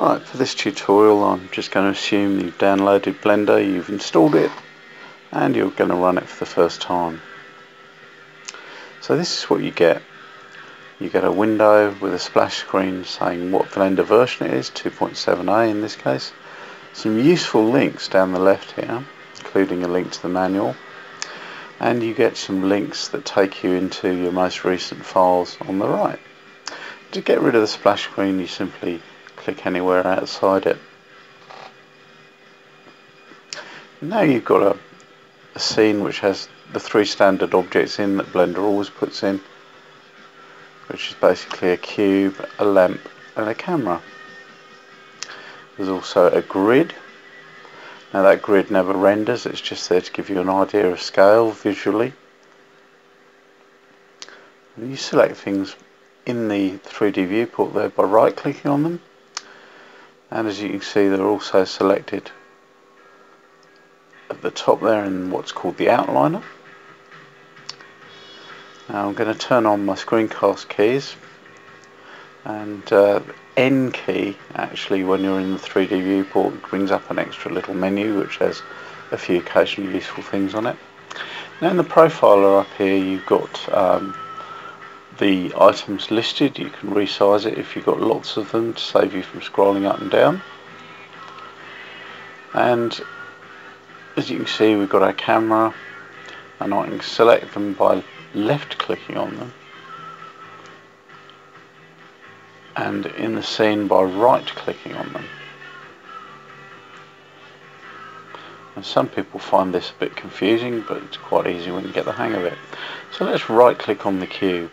Right, for this tutorial I'm just going to assume you've downloaded Blender, you've installed it, and you're going to run it for the first time. So this is what you get. You get a window with a splash screen saying what Blender version it is, 2.7a in this case. Some useful links down the left here, including a link to the manual. And you get some links that take you into your most recent files on the right. To get rid of the splash screen, you simply click anywhere outside it. Now you've got a scene which has the three standard objects in that Blender always puts in, which is basically a cube, a lamp and a camera. There's also a grid. Now that grid never renders, it's just there to give you an idea of scale visually. And you select things in the 3D viewport there by right clicking on them, and as you can see they're also selected at the top there in what's called the outliner. Now I'm going to turn on my screencast keys, and N key actually when you're in the 3D viewport brings up an extra little menu which has a few occasionally useful things on it. Now in the profiler up here you've got the items listed. You can resize it if you've got lots of them to save you from scrolling up and down. And as you can see we've got our camera, and I can select them by left clicking on them, and in the scene by right clicking on them. And some people find this a bit confusing, but it's quite easy when you get the hang of it. So let's right click on the cube,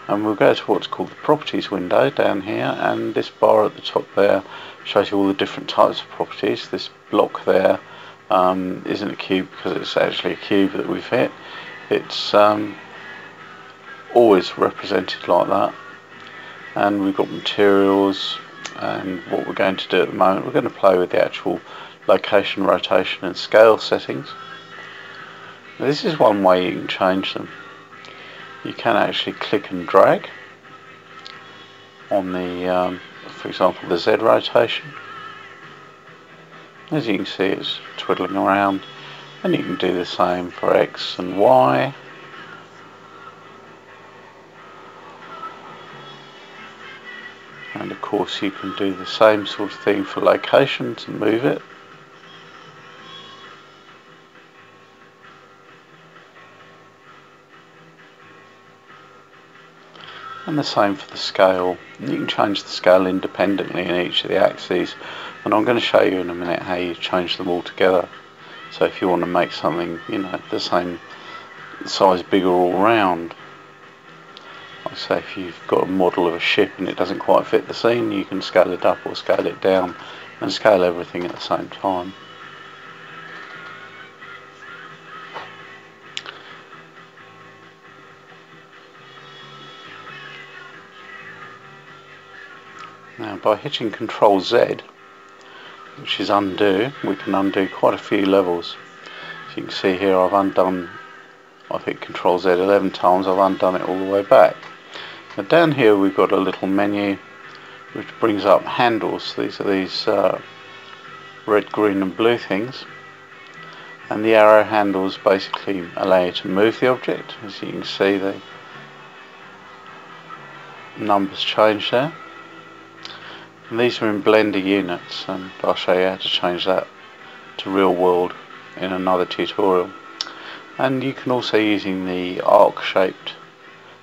and we'll go to what's called the properties window down here, and this bar at the top there shows you all the different types of properties. This block there isn't a cube because it's actually a cube that we've hit. It's always represented like that. And we've got materials, and what we're going to do at the moment, we're going to play with the actual location, rotation and scale settings. Now, this is one way you can change them. You can actually click and drag on the, for example, the Z rotation. As you can see it's twiddling around, and you can do the same for X and Y. And of course you can do the same sort of thing for location to move it. And the same for the scale. You can change the scale independently in each of the axes, and I'm going to show you in a minute how you change them all together. So if you want to make something, you know, the same size bigger all round, like say if you've got a model of a ship and it doesn't quite fit the scene, you can scale it up or scale it down and scale everything at the same time. Now by hitting Ctrl Z, which is undo, we can undo quite a few levels. As you can see here I've hit Ctrl Z 11 times, I've undone it all the way back. Now down here we've got a little menu which brings up handles. These are these red, green and blue things, and the arrow handles basically allow you to move the object. As you can see the numbers change there. And these are in Blender units, and I'll show you how to change that to real world in another tutorial. And you can also, using the arc shaped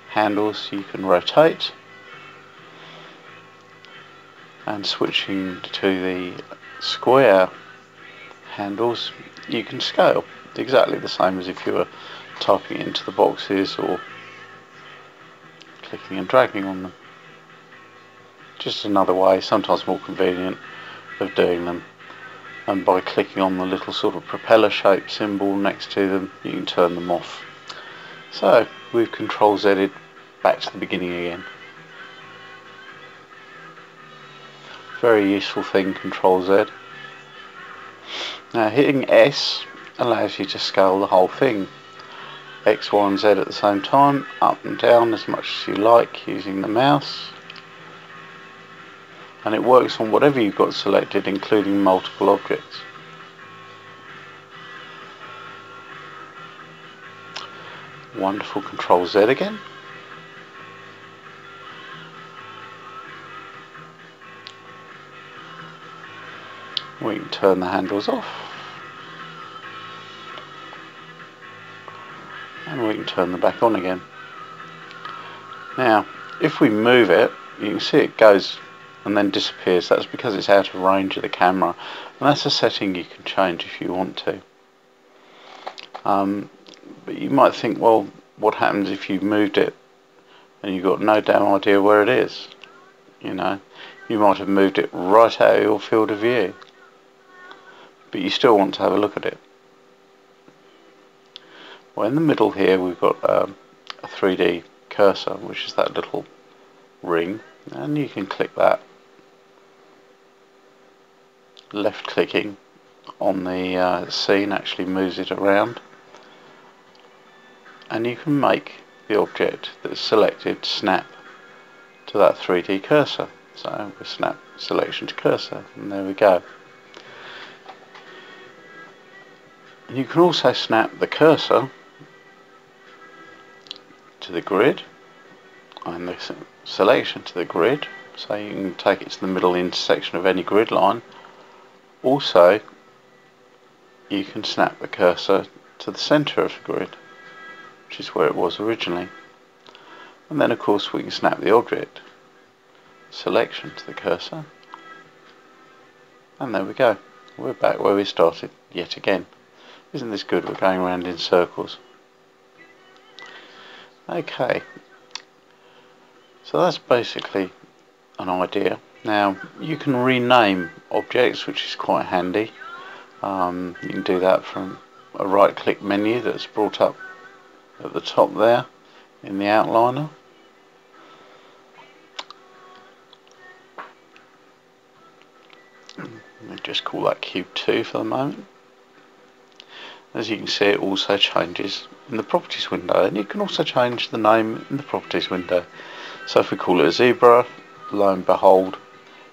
handles, you can rotate, and switching to the square handles you can scale. It's exactly the same as if you were typing it into the boxes or clicking and dragging on them. Just another way, sometimes more convenient, of doing them. And by clicking on the little sort of propeller shaped symbol next to them, you can turn them off. So we've Ctrl Z'd back to the beginning again. Very useful thing, Ctrl Z. Now hitting S allows you to scale the whole thing. X, Y and Z at the same time, up and down as much as you like using the mouse. and it works on whatever you've got selected, including multiple objects. Wonderful. Control Z again. We can turn the handles off, and we can turn them back on again. Now, if we move it, you can see it goes and then disappears. That's because it's out of range of the camera, and that's a setting you can change if you want to. But you might think, well, what happens if you moved it and you've got no damn idea where it is? You know, you might have moved it right out of your field of view, but you still want to have a look at it. Well, in the middle here we've got a 3D cursor, which is that little ring, and you can click that. Left clicking on the scene actually moves it around, and you can make the object that's selected snap to that 3D cursor. So we snap selection to cursor, and there we go. And you can also snap the cursor to the grid and the selection to the grid, so you can take it to the middle intersection of any grid line. Also, you can snap the cursor to the center of the grid, which is where it was originally. And then of course we can snap the object selection to the cursor, and there we go. We're back where we started yet again. Isn't this good? We're going around in circles. Okay, so that's basically an idea. Now you can rename objects, which is quite handy. You can do that from a right click menu that's brought up at the top there in the outliner. We'll just call that cube 2 for the moment. As you can see, it also changes in the properties window, and you can also change the name in the properties window. So if we call it a zebra, lo and behold,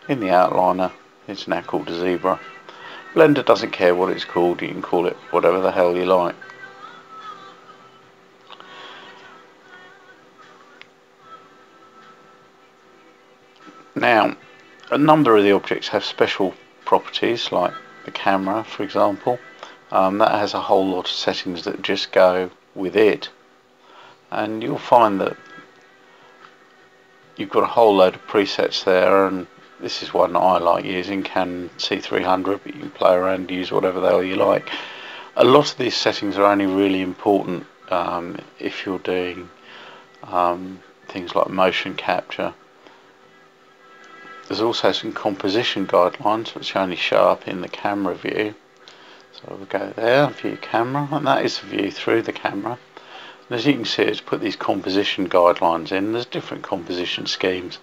in the outliner it's now called a zebra. Blender doesn't care what it's called, you can call it whatever the hell you like. Now, a number of the objects have special properties, like the camera for example. That has a whole lot of settings that just go with it, and you'll find that you've got a whole load of presets there, and this is one that I like using, Canon C300, but you can play around and use whatever the hell you like. A lot of these settings are only really important if you're doing things like motion capture. There's also some composition guidelines which only show up in the camera view. So we'll go there, view camera, and that is the view through the camera. And as you can see, it's put these composition guidelines in. There's different composition schemes.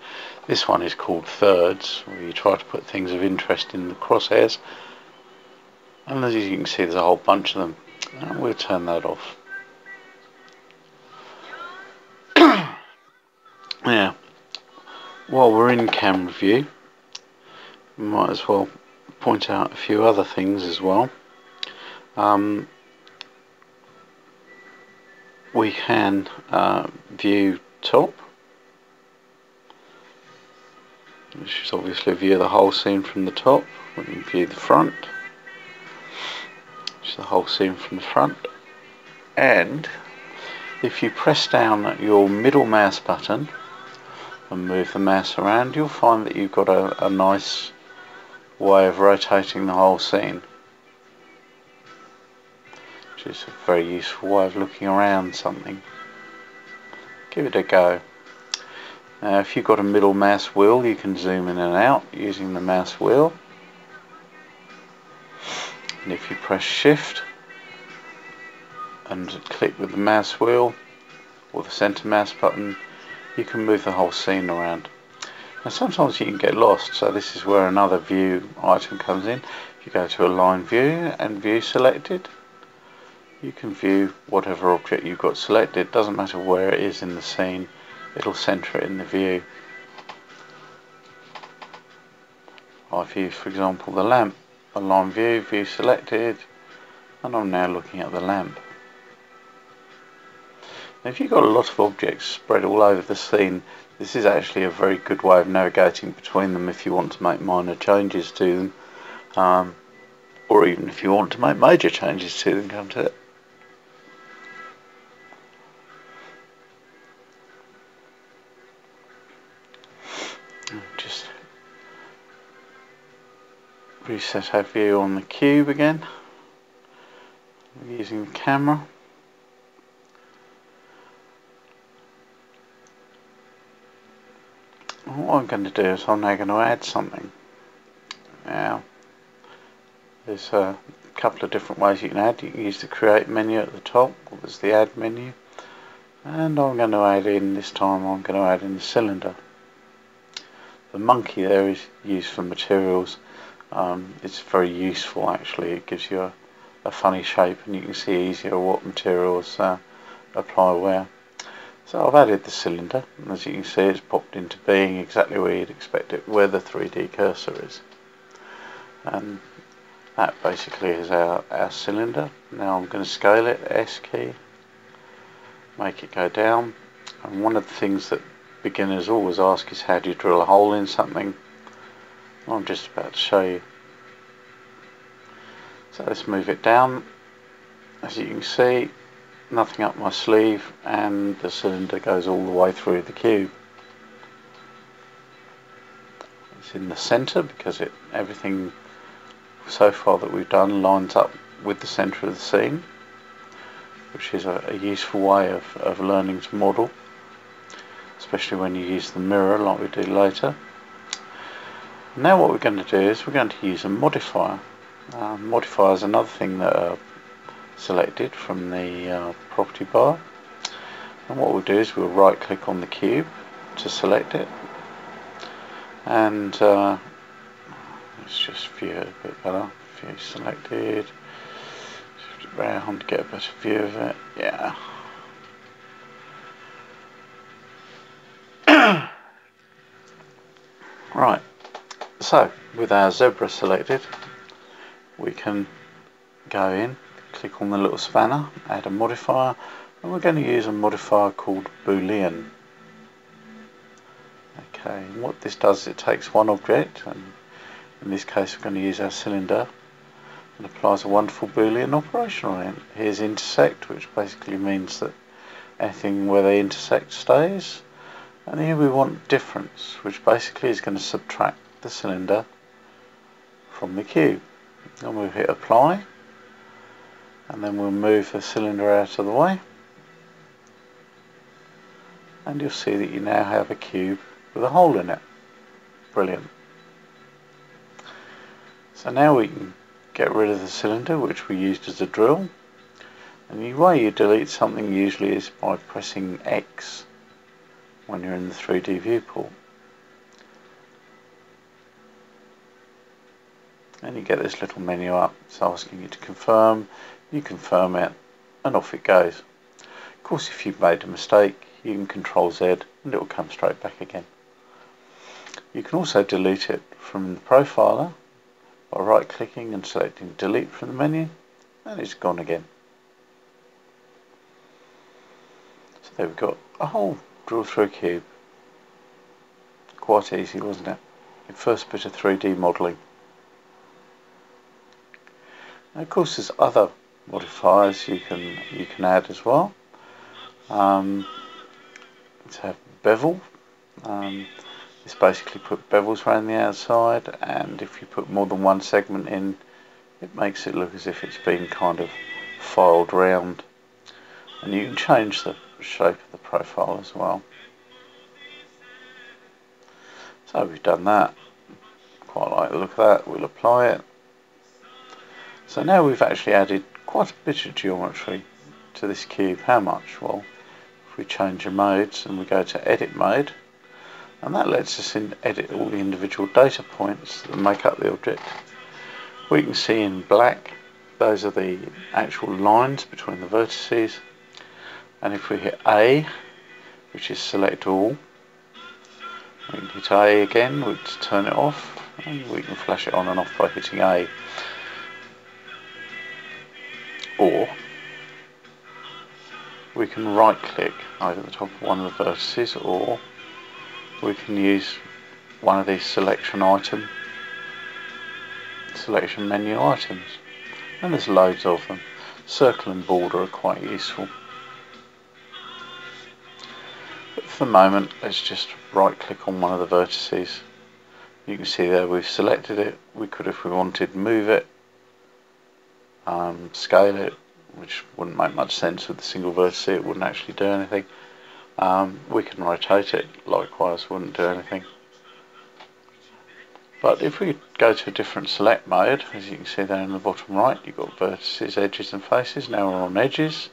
This one is called thirds, where you try to put things of interest in the crosshairs. And as you can see, there's a whole bunch of them. And we'll turn that off. Now, while we're in camera view, we might as well point out a few other things as well. We can view top, which is obviously view the whole scene from the top. We can view the front, which is the whole scene from the front. And if you press down your middle mouse button and move the mouse around, you'll find that you've got a nice way of rotating the whole scene, which is a very useful way of looking around something. Give it a go. Now if you've got a middle mouse wheel, you can zoom in and out using the mouse wheel, and if you press shift and click with the mouse wheel or the center mouse button, you can move the whole scene around. Now sometimes you can get lost, so this is where another view item comes in. If you go to align view and view selected, you can view whatever object you've got selected. It doesn't matter where it is in the scene, it'll center it in the view. I've used, for example, the lamp. Align view, view selected, and I'm now looking at the lamp. Now, if you've got a lot of objects spread all over the scene, this is actually a very good way of navigating between them if you want to make minor changes to them, or even if you want to make major changes to them. Come to it. Just reset our view on the cube again, using the camera. And what I'm going to do is I'm now going to add something. Now, there's a couple of different ways you can add. You can use the create menu at the top, or there's the add menu. And I'm going to add in, this time I'm going to add in the cylinder. The monkey there is used for materials. It's very useful actually. It gives you a funny shape, and you can see easier what materials apply where. So I've added the cylinder, and as you can see it's popped into being exactly where you'd expect it, where the 3D cursor is. And that basically is our cylinder. Now I'm going to scale it, S key, make it go down. And one of the things that beginners always ask is, how do you drill a hole in something? I'm just about to show you. So let's move it down. As you can see, nothing up my sleeve, and the cylinder goes all the way through the cube. It's in the centre because everything so far that we've done lines up with the centre of the scene, which is a useful way of learning to model, especially when you use the mirror like we do later. Now what we're going to do is we're going to use a modifier. Modifier is another thing that are selected from the property bar, and what we'll do is we'll right click on the cube to select it, and let's just view it a bit better. View selected, shift it around to get a better view of it. Yeah. Right, so with our zebra selected, we can go in, click on the little spanner, add a modifier, and we're going to use a modifier called Boolean. Okay, and what this does is it takes one object, and in this case we're going to use our cylinder, and applies a wonderful Boolean operation on it. Here's intersect, which basically means that anything where they intersect stays. And here we want difference, which basically is going to subtract the cylinder from the cube. And we'll hit apply, and then we'll move the cylinder out of the way, and you'll see that you now have a cube with a hole in it. Brilliant. So now we can get rid of the cylinder, which we used as a drill, and the way you delete something usually is by pressing X when you're in the 3D viewport, and you get this little menu up. It's asking you to confirm, you confirm it, and off it goes. Of course, if you've made a mistake, you can Control Z and it will come straight back again. You can also delete it from the profiler by right clicking and selecting delete from the menu, and it's gone again. So there we've got a hole drilled through a cube. Quite easy, wasn't it? Your first bit of 3D modelling. Now, of course, there's other modifiers you can add as well. Let's have bevel. This basically put bevels around the outside, and if you put more than one segment in, it makes it look as if it's been kind of filed round. And you can change the shape of the profile as well. So we've done that. Quite like the look of that. We'll apply it. So now we've actually added quite a bit of geometry to this cube. How much? Well, if we change the modes and we go to edit mode, and that lets us edit all the individual data points that make up the object. We can see in black, those are the actual lines between the vertices. And if we hit A, which is select all, we can hit A again to turn it off, and we can flash it on and off by hitting A. Or we can right click over the top of one of the vertices, or we can use one of these selection menu items, and there's loads of them. Circle and border are quite useful. But for the moment, let's just right click on one of the vertices. You can see there we've selected it. We could, if we wanted, move it, scale it, which wouldn't make much sense with the single vertex. It wouldn't actually do anything. We can rotate it, likewise, wouldn't do anything. But if we go to a different select mode, as you can see there in the bottom right, you've got vertices, edges and faces. Now we're on edges,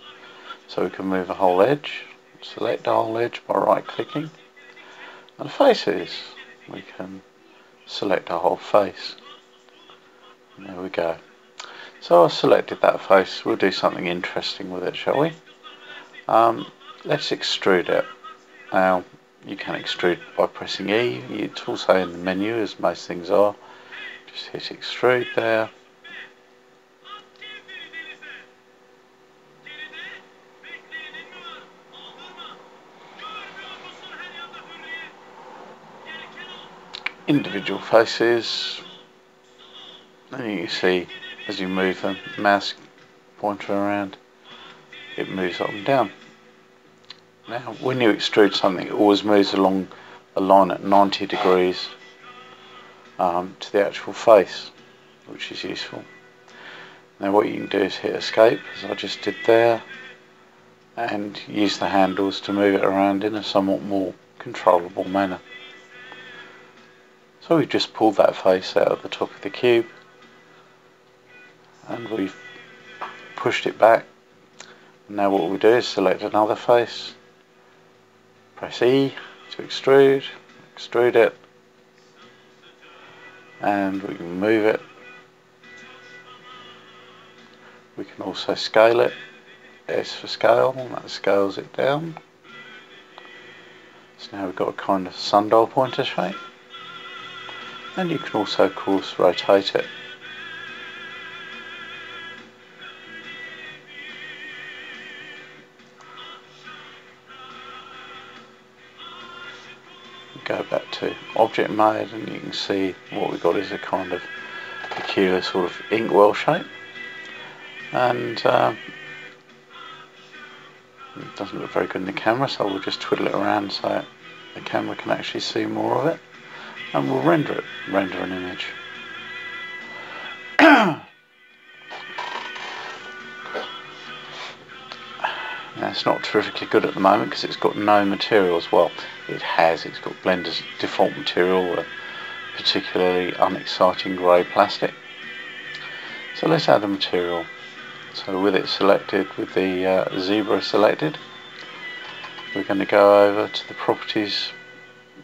so we can move a whole edge, select a whole edge by right clicking. And faces, we can select a whole face. And there we go. So I've selected that face. We'll do something interesting with it, shall we? Let's extrude it. Now, you can extrude by pressing E. It's also in the menu, as most things are. Just hit extrude there. Individual faces. And you can see, as you move the mouse pointer around, it moves up and down. Now, when you extrude something, it always moves along a line at 90 degrees to the actual face, which is useful. Now, what you can do is hit escape, as I just did there, and use the handles to move it around in a somewhat more controllable manner. So we've just pulled that face out of the top of the cube, and we've pushed it back. Now what we'll do is select another face, press E to extrude it, and we can move it. We can also scale it, S for scale, and that scales it down. So now we've got a kind of sundial pointer shape, and you can also, of course, rotate it. Go back to object mode, and you can see what we've got is a kind of peculiar sort of inkwell shape, and it doesn't look very good in the camera, so we'll just twiddle it around so the camera can actually see more of it, and we'll render an image. Now, it's not terrifically good at the moment because it's got no materials. Well, it's got Blender's default material, a particularly unexciting grey plastic. So let's add a material. So with it selected, with the zebra selected, we're going to go over to the properties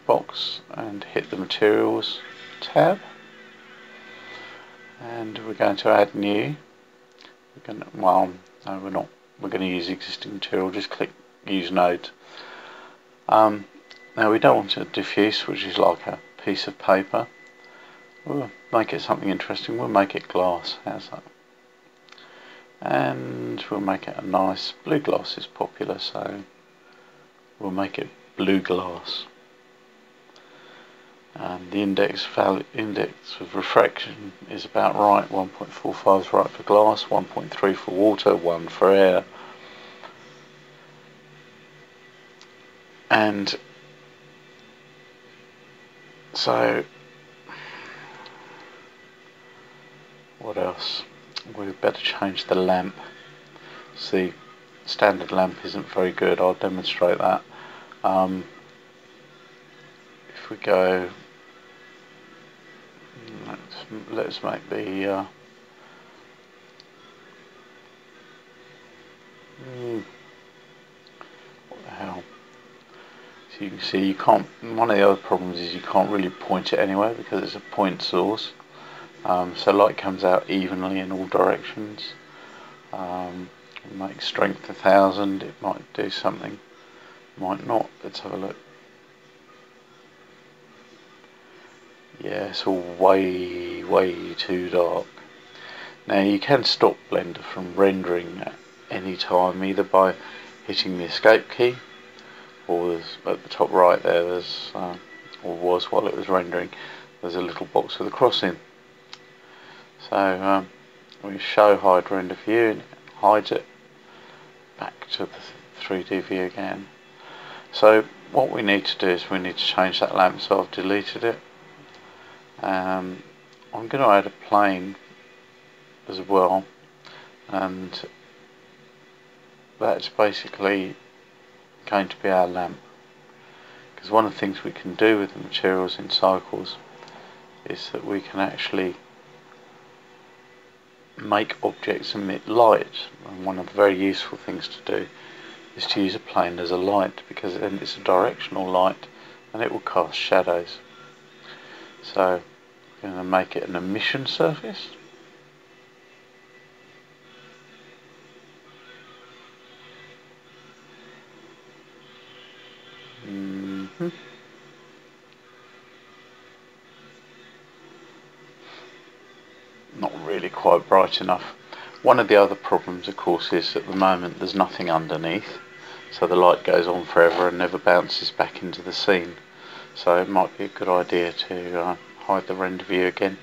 box and hit the materials tab, and we're going to add new. Well, no, we're not. We're going to use existing material. Just click use node. Now we don't want a diffuse, which is like a piece of paper. We'll make it something interesting. We'll make it glass. How's that? And we'll make it a nice blue glass. Is popular, so we'll make it blue glass. And the index of refraction is about right. 1.45 is right for glass, 1.3 for water, 1 for air. And so, what else? We better change the lamp. See, standard lamp isn't very good. I'll demonstrate that. If we go, let's make the what the hell? So you can see you can't. One of the other problems is you can't really point it anywhere because it's a point source. So light comes out evenly in all directions. Make strength 1000. It might do something, might not. Let's have a look. Yeah, it's all way too dark. Now you can stop Blender from rendering at any time, either by hitting the escape key, or at the top right there, there's or was while it was rendering, there's a little box with a cross in. So we show hide render view and it hides it back to the 3D view again. So what we need to do is we need to change that lamp, so I've deleted it. I'm going to add a plane as well, and that's basically going to be our lamp, because one of the things we can do with the materials in cycles is that we can actually make objects emit light, and one of the very useful things to do is to use a plane as a light, because then it's a directional light and it will cast shadows. So I'm going to make it an emission surface. Not really quite bright enough. One of the other problems, of course, is at the moment there's nothing underneath, so the light goes on forever and never bounces back into the scene. So it might be a good idea to hide the render view again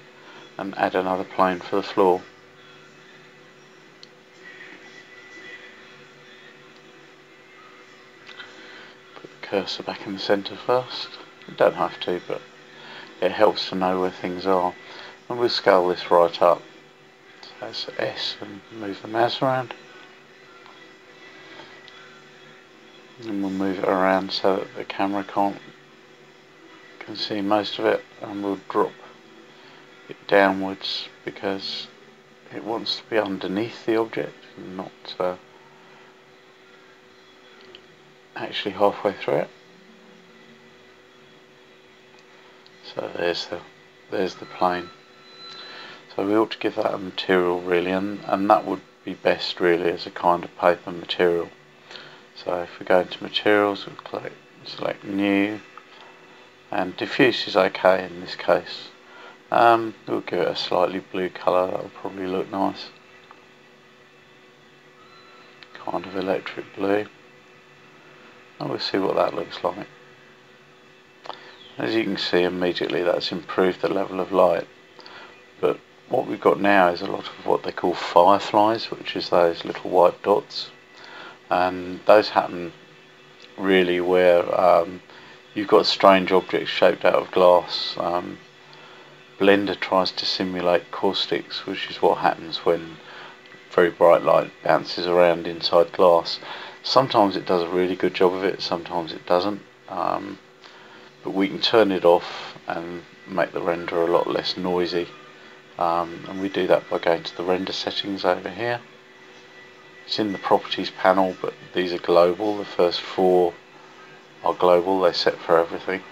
and add another plane for the floor. Put the cursor back in the centre first. You don't have to, but it helps to know where things are. And we'll scale this right up. So that's S, and move the mouse around. And we'll move it around so that the camera can see most of it, and we'll drop it downwards because it wants to be underneath the object and not actually halfway through it. So there's the plane. So we ought to give that a material really, and that would be best really as a kind of paper material. So if we go into materials, we'll select new, and diffuse is okay in this case. We'll give it a slightly blue colour, that'll probably look nice. Kind of electric blue. And we'll see what that looks like. As you can see, immediately that's improved the level of light. But what we've got now is a lot of what they call fireflies, which is those little white dots. And those happen really where you've got strange objects shaped out of glass. Blender tries to simulate caustics, which is what happens when very bright light bounces around inside glass. Sometimes it does a really good job of it, sometimes it doesn't. But we can turn it off and make the render a lot less noisy. And we do that by going to the render settings over here. It's in the properties panel, but these are global. The first 4 are global, they're set for everything.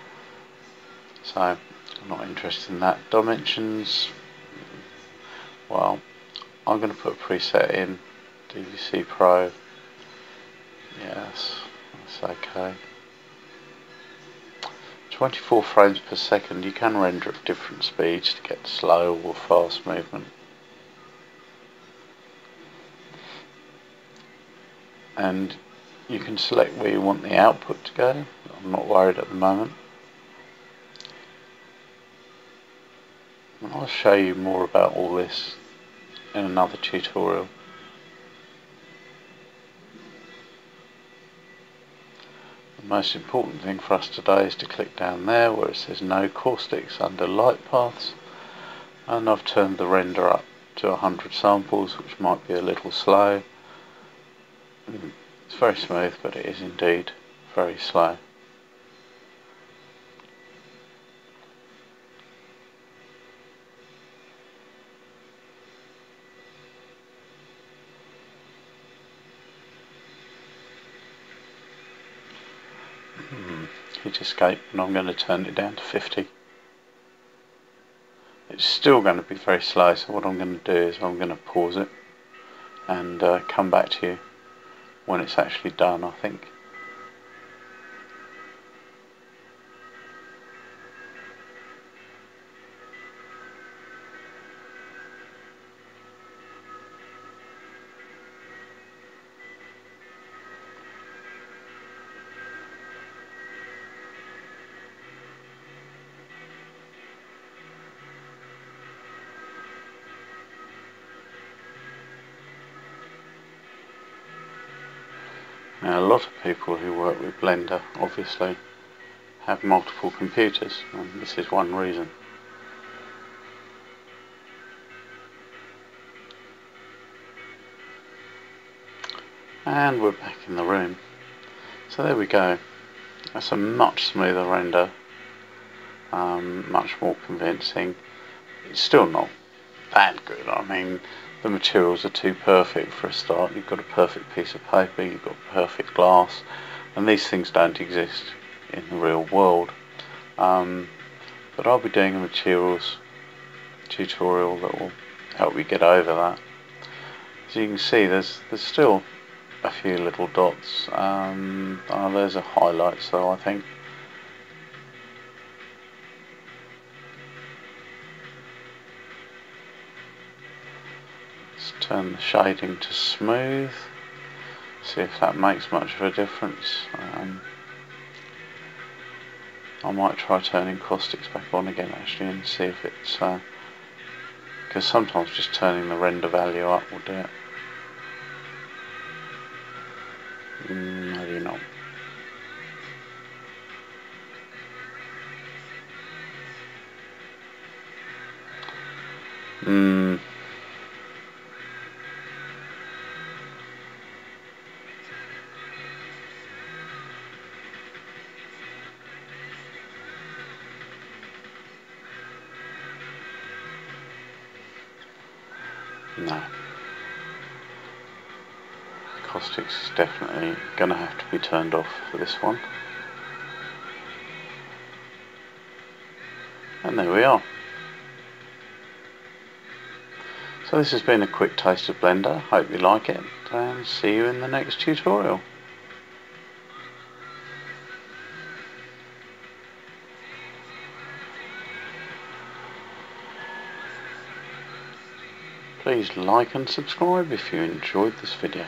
So I'm not interested in that. Dimensions, well, I'm going to put a preset in, DVC Pro. Yes, that's okay. 24 frames per second. You can render at different speeds to get slow or fast movement. And you can select where you want the output to go. I'm not worried at the moment. And I'll show you more about all this in another tutorial. The most important thing for us today is to click down there where it says no caustics under light paths, and I've turned the render up to 100 samples, which might be a little slow. It's very smooth, but it is indeed very slow. Hit escape, and I'm going to turn it down to 50. It's still going to be very slow, so what I'm going to do is I'm going to pause it and come back to you when it's actually done, I think. Now, a lot of people who work with Blender obviously have multiple computers, and this is one reason. And we're back in the room. So there we go. That's a much smoother render, much more convincing. It's still not that good. I mean, the materials are too perfect for a start. You've got a perfect piece of paper, you've got perfect glass, and these things don't exist in the real world. But I'll be doing a materials tutorial that will help you get over that. As you can see, there's still a few little dots. There's a highlight, so I think. Let's turn the shading to smooth, see if that makes much of a difference. I might try turning caustics back on again actually and see if it's, because sometimes just turning the render value up will do it. Maybe not. No. Caustics is definitely going to have to be turned off for this one. And there we are. So this has been a quick taste of Blender. Hope you like it, and see you in the next tutorial. Please like and subscribe if you enjoyed this video.